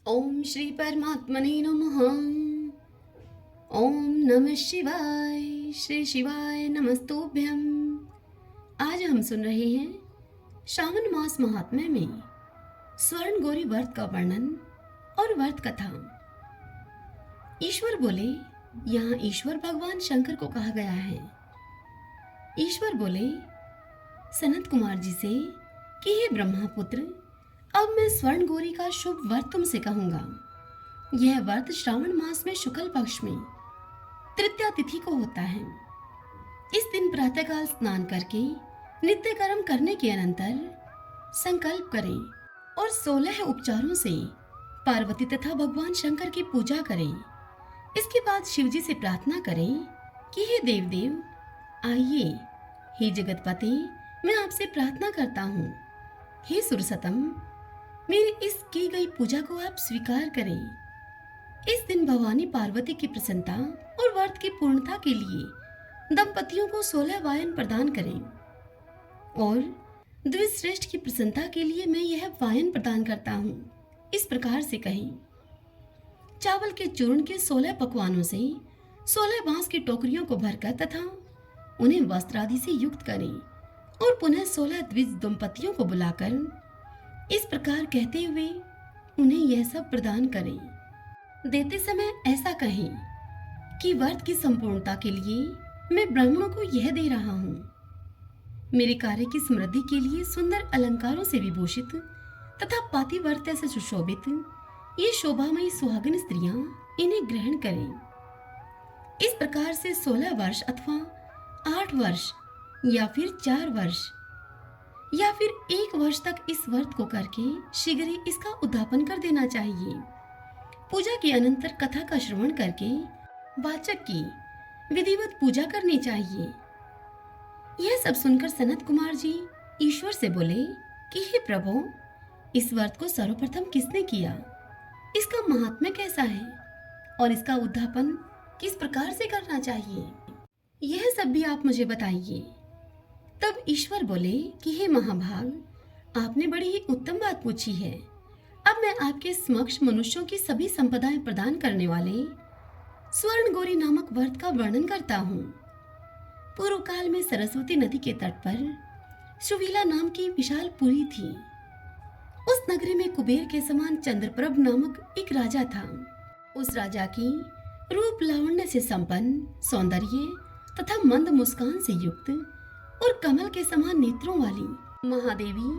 ओम श्री परमात्मने नमः। ओम नमः शिवाय। श्री शिवाय नमस्तुभ्यम। आज हम सुन रहे हैं श्रावण मास महात्म्य में स्वर्ण गौरी व्रत का वर्णन और व्रत कथा। ईश्वर बोले, यहाँ ईश्वर भगवान शंकर को कहा गया है। ईश्वर बोले सनत कुमार जी से कि हे ब्रह्मापुत्र, अब मैं स्वर्ण गौरी का शुभ व्रत तुमसे कहूंगा। यह व्रत श्रावण मास में शुक्ल पक्ष में तृतीया तिथि को होता है। इस दिन प्रातःकाल स्नान करके नित्य कर्म करने के अनंतर संकल्प करें और 16 उपचारों से पार्वती तथा भगवान शंकर की पूजा करें। इसके बाद शिव जी से प्रार्थना करें कि हे देव देव आइए, हे जगतपति मैं आपसे प्रार्थना करता हूँ, हे सुरसतम मेरी इस की गई पूजा को आप स्वीकार करें। इस दिन भवानी पार्वती की प्रसन्नता और व्रत की पूर्णता के लिए दंपतियों को 16 वायन प्रदान करें और द्विश्रेष्ठ की प्रसन्नता के लिए मैं यह वायन प्रदान करता हूँ। इस प्रकार से कहें, चावल के चूर्ण के 16 पकवानों से 16 बांस की टोकरियों को भरकर तथा उन्हें वस्त्र आदि से युक्त करें और पुनः 16 द्विज दंपतियों को बुलाकर इस प्रकार कहते हुए उन्हें यह सब प्रदान करें। देते समय ऐसा कहें कि व्रत की संपूर्णता के लिए मैं ब्राह्मणों को यह दे रहा हूँ। मेरे कार्य की समृद्धि के लिए सुंदर अलंकारों से विभूषित तथा पातिव्रत्य से सुशोभित ये शोभामयी सुहागिन स्त्रियां इन्हें ग्रहण करें। इस प्रकार से 16 वर्ष अथवा 8 वर्ष या फिर 4 वर्ष या फिर 1 वर्ष तक इस व्रत को करके शीघ्र ही इसका उद्यापन कर देना चाहिए। पूजा के अनंतर कथा का श्रवण करके वाचक की विधिवत पूजा करनी चाहिए। यह सब सुनकर सनत कुमार जी ईश्वर से बोले कि हे प्रभु, इस व्रत को सर्वप्रथम किसने किया, इसका महात्म्य कैसा है और इसका उद्यापन किस प्रकार से करना चाहिए, यह सब भी आप मुझे बताइए। तब ईश्वर बोले कि हे महाभाग, आपने बड़ी ही उत्तम बात पूछी है। अब मैं आपके समक्ष मनुष्यों की सभी संपदाएं प्रदान करने वाले स्वर्ण गौरी नामक व्रत का वर्णन करता हूँ। पूर्व काल में सरस्वती नदी के तट पर सुवीला नाम की विशाल पुरी थी। उस नगरी में कुबेर के समान चंद्रप्रभ नामक एक राजा था। उस राजा की रूप लावण्य से संपन्न, सौंदर्य तथा मंद मुस्कान से युक्त और कमल के समान नेत्रों वाली महादेवी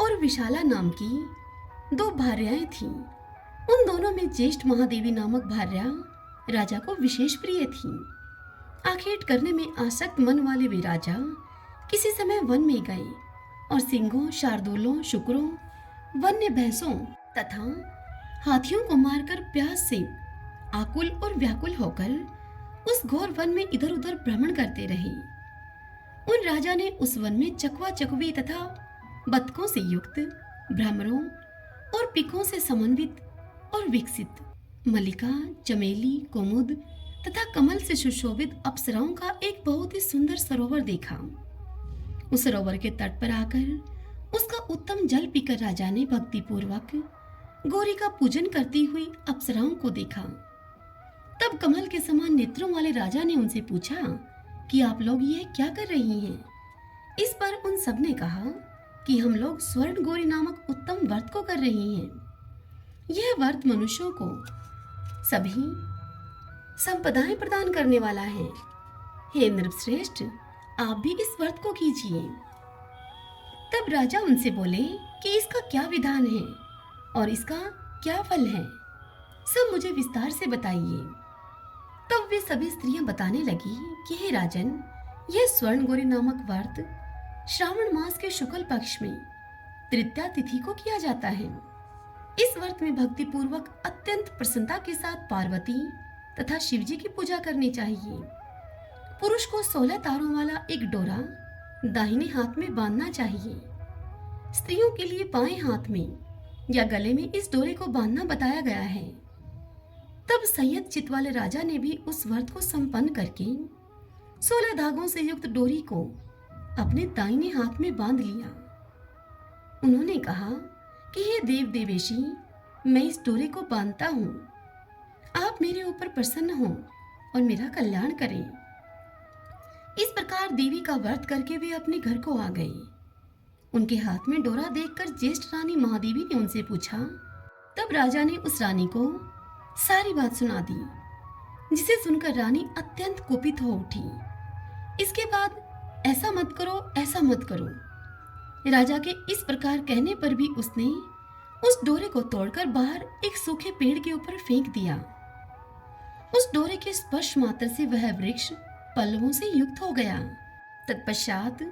और विशाला नाम की 2 भार्याएं थीं। उन दोनों में ज्येष्ठ महादेवी नामक भार्या राजा को विशेष प्रिय थी। आखेट करने में आसक्त मन वाले वे राजा किसी समय वन में गए और सिंहों, शार्दूलों, शुक्रों, वन्य भैंसों तथा हाथियों को मारकर प्यास से आकुल और व्याकुल होकर उस घोर वन में इधर उधर भ्रमण करते रहे। उन राजा ने उस वन में चकवा चकवी तथा बतखों से युक्त, भ्रमरों और पिकों से समन्वित और विकसित मल्लिका, चमेली, कुमुद तथा कमल से सुशोभित अप्सराओं का एक बहुत ही सुंदर सरोवर देखा। उस सरोवर के तट पर आकर उसका उत्तम जल पीकर राजा ने भक्ति पूर्वक गौरी का पूजन करती हुई अप्सराओं को देखा। तब कमल के समान नेत्रों वाले राजा ने उनसे पूछा कि आप लोग यह क्या कर रही हैं? इस पर उन सब ने कहा कि हम लोग स्वर्ण गौरी नामक उत्तम व्रत को कर रही हैं। यह व्रत मनुष्यों को सभी संपदाएं प्रदान करने वाला है। हे नृपश्रेष्ठ, आप भी इस व्रत को कीजिए। तब राजा उनसे बोले कि इसका क्या विधान है और इसका क्या फल है, सब मुझे विस्तार से बताइए। तब वे सभी स्त्रियां बताने लगी कि हे राजन, यह स्वर्ण गौरी नामक व्रत श्रावण मास के शुक्ल पक्ष में तृतीया तिथि को किया जाता है। इस व्रत में भक्ति पूर्वक अत्यंत प्रसन्नता के साथ पार्वती तथा शिव जी की पूजा करनी चाहिए। पुरुष को 16 तारों वाला एक डोरा दाहिने हाथ में बांधना चाहिए। स्त्रियों के लिए बाएं हाथ में या गले में इस डोरे को बांधना बताया गया है। तब संयत चित्त वाले राजा ने भी उस व्रत को संपन्न करके 16 धागों से युक्त डोरी को अपने दाहिने हाथ में बांध लिया। उन्होंने कहा कि हे देव देवेशी, मैं इस डोरे को बांधता हूँ। आप मेरे ऊपर प्रसन्न हो और मेरा कल्याण करें। इस प्रकार देवी का व्रत करके वे अपने घर को आ गई। उनके हाथ में डोरा देखकर ज्येष्ठ रानी महादेवी ने उनसे पूछा। तब राजा ने उस रानी को सारी बात सुना दी, जिसे सुनकर रानी अत्यंत कुपित हो उठी। इसके बाद ऐसा मत करो, ऐसा मत करो। राजा के इस प्रकार कहने पर भी उसने उस डोरे को तोड़कर बाहर एक सूखे पेड़ के ऊपर फेंक दिया। उस डोरे के स्पर्श मात्र से वह वृक्ष पल्लवों से युक्त हो गया। तत्पश्चात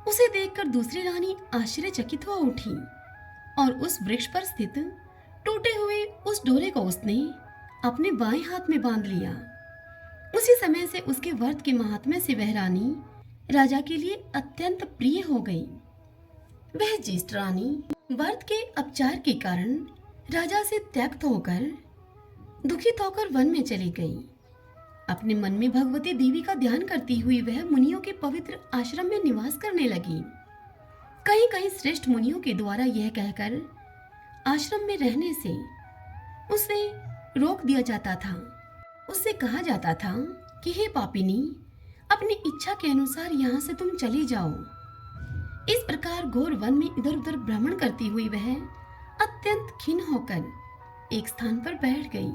उसे देखकर दूसरी रानी आश्चर्यचकित हो उठी और उस वृक्ष पर स्थित टूटे हुए उस डोरे को उसने अपने बाएं हाथ में बांध लिया। उसी समय से उसके व्रत के महात्म्य से वह रानी राजा के लिए अत्यंत प्रिय हो गई। वह ज्येष्ठ रानी व्रत के अपचार के कारण राजा से त्यक्त होकर दुखित होकर वन में चली गई। अपने मन में भगवती देवी का ध्यान करती हुई वह मुनियों के पवित्र आश्रम में निवास करने लगी। कहीं कहीं श्रेष्ठ मुनियों के द्वारा यह कहकर आश्रम में रहने से उसे रोक दिया जाता था। उससे कहा जाता था कि हे पापिनी, अपनी इच्छा के अनुसार यहाँ से तुम चली जाओ। इस प्रकार घोर वन में इधर उधर भ्रमण करती हुई वह अत्यंत खिन्न होकर एक स्थान पर बैठ गई।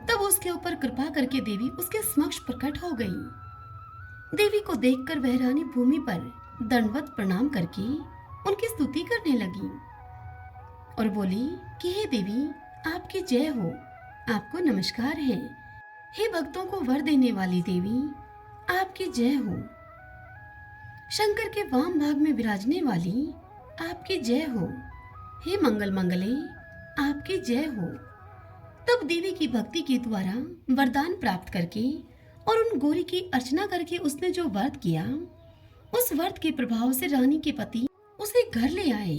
तब उसके ऊपर कृपा करके देवी उसके समक्ष प्रकट हो गई। देवी को देखकर वह रानी भूमि पर दंडवत प्रणाम करके उनकी स्तुति करने लगी और बोली कि हे देवी, आपकी जय हो, आपको नमस्कार है। हे भक्तों को वर देने वाली देवी, आपकी जय हो। शंकर के वाम भाग में विराजने वाली, आपकी जय हो। हे मंगल मंगले, आपकी जय हो। तब देवी की भक्ति के द्वारा वरदान प्राप्त करके और उन गौरी की अर्चना करके उसने जो व्रत किया, उस व्रत के प्रभाव से रानी के पति उसे घर ले आए।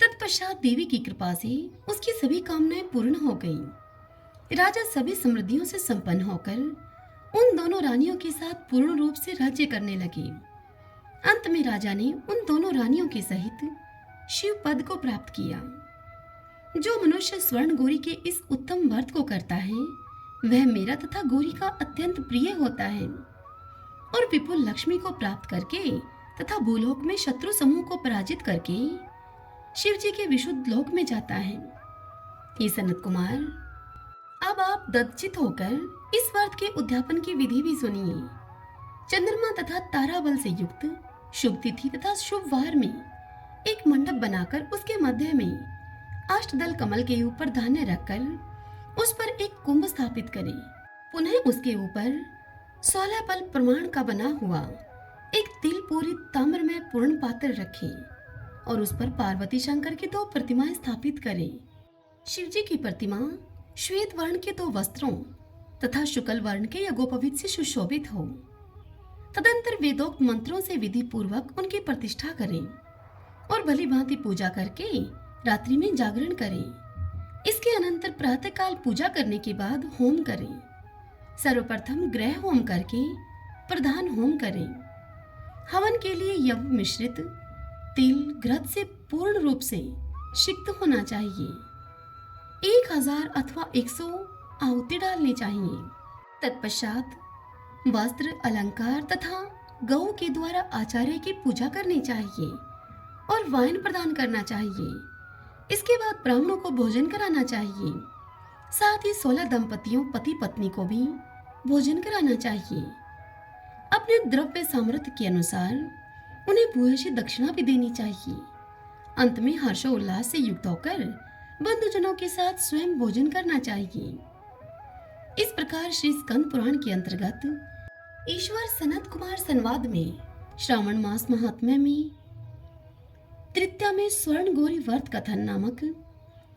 तत्पश्चात देवी की कृपा से उसकी सभी कामनाएं पूर्ण हो गईं। राजा सभी समृद्धियों से संपन्न होकर उन दोनों रानियों के साथ पूर्ण रूप से राज्य करने लगे। अंत में राजा ने उन दोनों रानियों के सहित शिव पद को प्राप्त किया। जो मनुष्य स्वर्ण गौरी के इस उत्तम व्रत को करता है, वह मेरा तथा गौरी का अत्यंत प्रिय होता है और विपुल लक्ष्मी को प्राप्त करके तथा भूलोक में शत्रु समूह को पराजित करके शिव जी के विशुद्ध लोक में जाता है। हे सनत कुमार, अब आप दत्तचित होकर इस व्रत के उद्यापन की विधि भी सुनिए। चंद्रमा तथा तारा बल से युक्त शुभ तिथि तथा शुभ वार में एक मंडप बनाकर उसके मध्य में अष्टदल कमल के ऊपर धान्य रखकर उस पर एक कुंभ स्थापित करें। पुनः उसके ऊपर 16 पल प्रमाण का बना हुआ एक तिल पूरी ताम्र में पूर्ण पात्र रखें और उस पर पार्वती शंकर की 2 प्रतिमाएं स्थापित करें। शिवजी की प्रतिमा श्वेत वर्ण के 2 वस्त्रों तथा शुक्ल वर्ण के यज्ञोपवीत से सुशोभित हो। तदंतर वेदोक्त मंत्रों से विधि पूर्वक उनकी प्रतिष्ठा करें और भली भांति पूजा करके रात्रि में जागरण करें। इसके अनंतर प्रातःकाल पूजा करने के बाद होम करें। सर्वप्रथम ग्रह होम करके प्रधान होम करें। हवन के लिए यव मिश्रित तिल घृत से पूर्ण रूप से सिक्त होना चाहिए। 1000 अथवा 100 आहुति डालनी चाहिए। तत्पश्चात वस्त्र अलंकार तथा गौ के द्वारा आचार्य की पूजा करनी चाहिए और वाइन प्रदान करना चाहिए। इसके बाद ब्राह्मणों को भोजन कराना चाहिए। साथ ही 16 दंपतियों पति पत्नी को भी भोजन कराना चाहिए। अपने द्रव्य सामर्थ्य के अनुसार उन्हें भूयसी दक्षिणा भी देनी चाहिए। अंत में हर्षोल्लास से युक्त होकर बंधुजनों के साथ स्वयं भोजन करना चाहिए। इस प्रकार श्री स्कंद पुराण के अंतर्गत ईश्वर सनत कुमार संवाद में श्रावण मास महात्म्य में तृतीया में स्वर्ण गौरी व्रत कथन नामक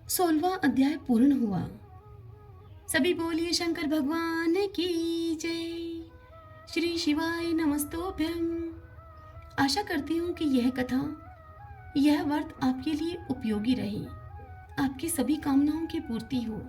16वां अध्याय पूर्ण हुआ। सभी बोलिए शंकर भगवान की जय। श्री शिवाय नमस्तोभ्यम। आशा करती हूँ कि यह कथा, यह व्रत आपके लिए उपयोगी रहे, आपकी सभी कामनाओं की पूर्ति हो।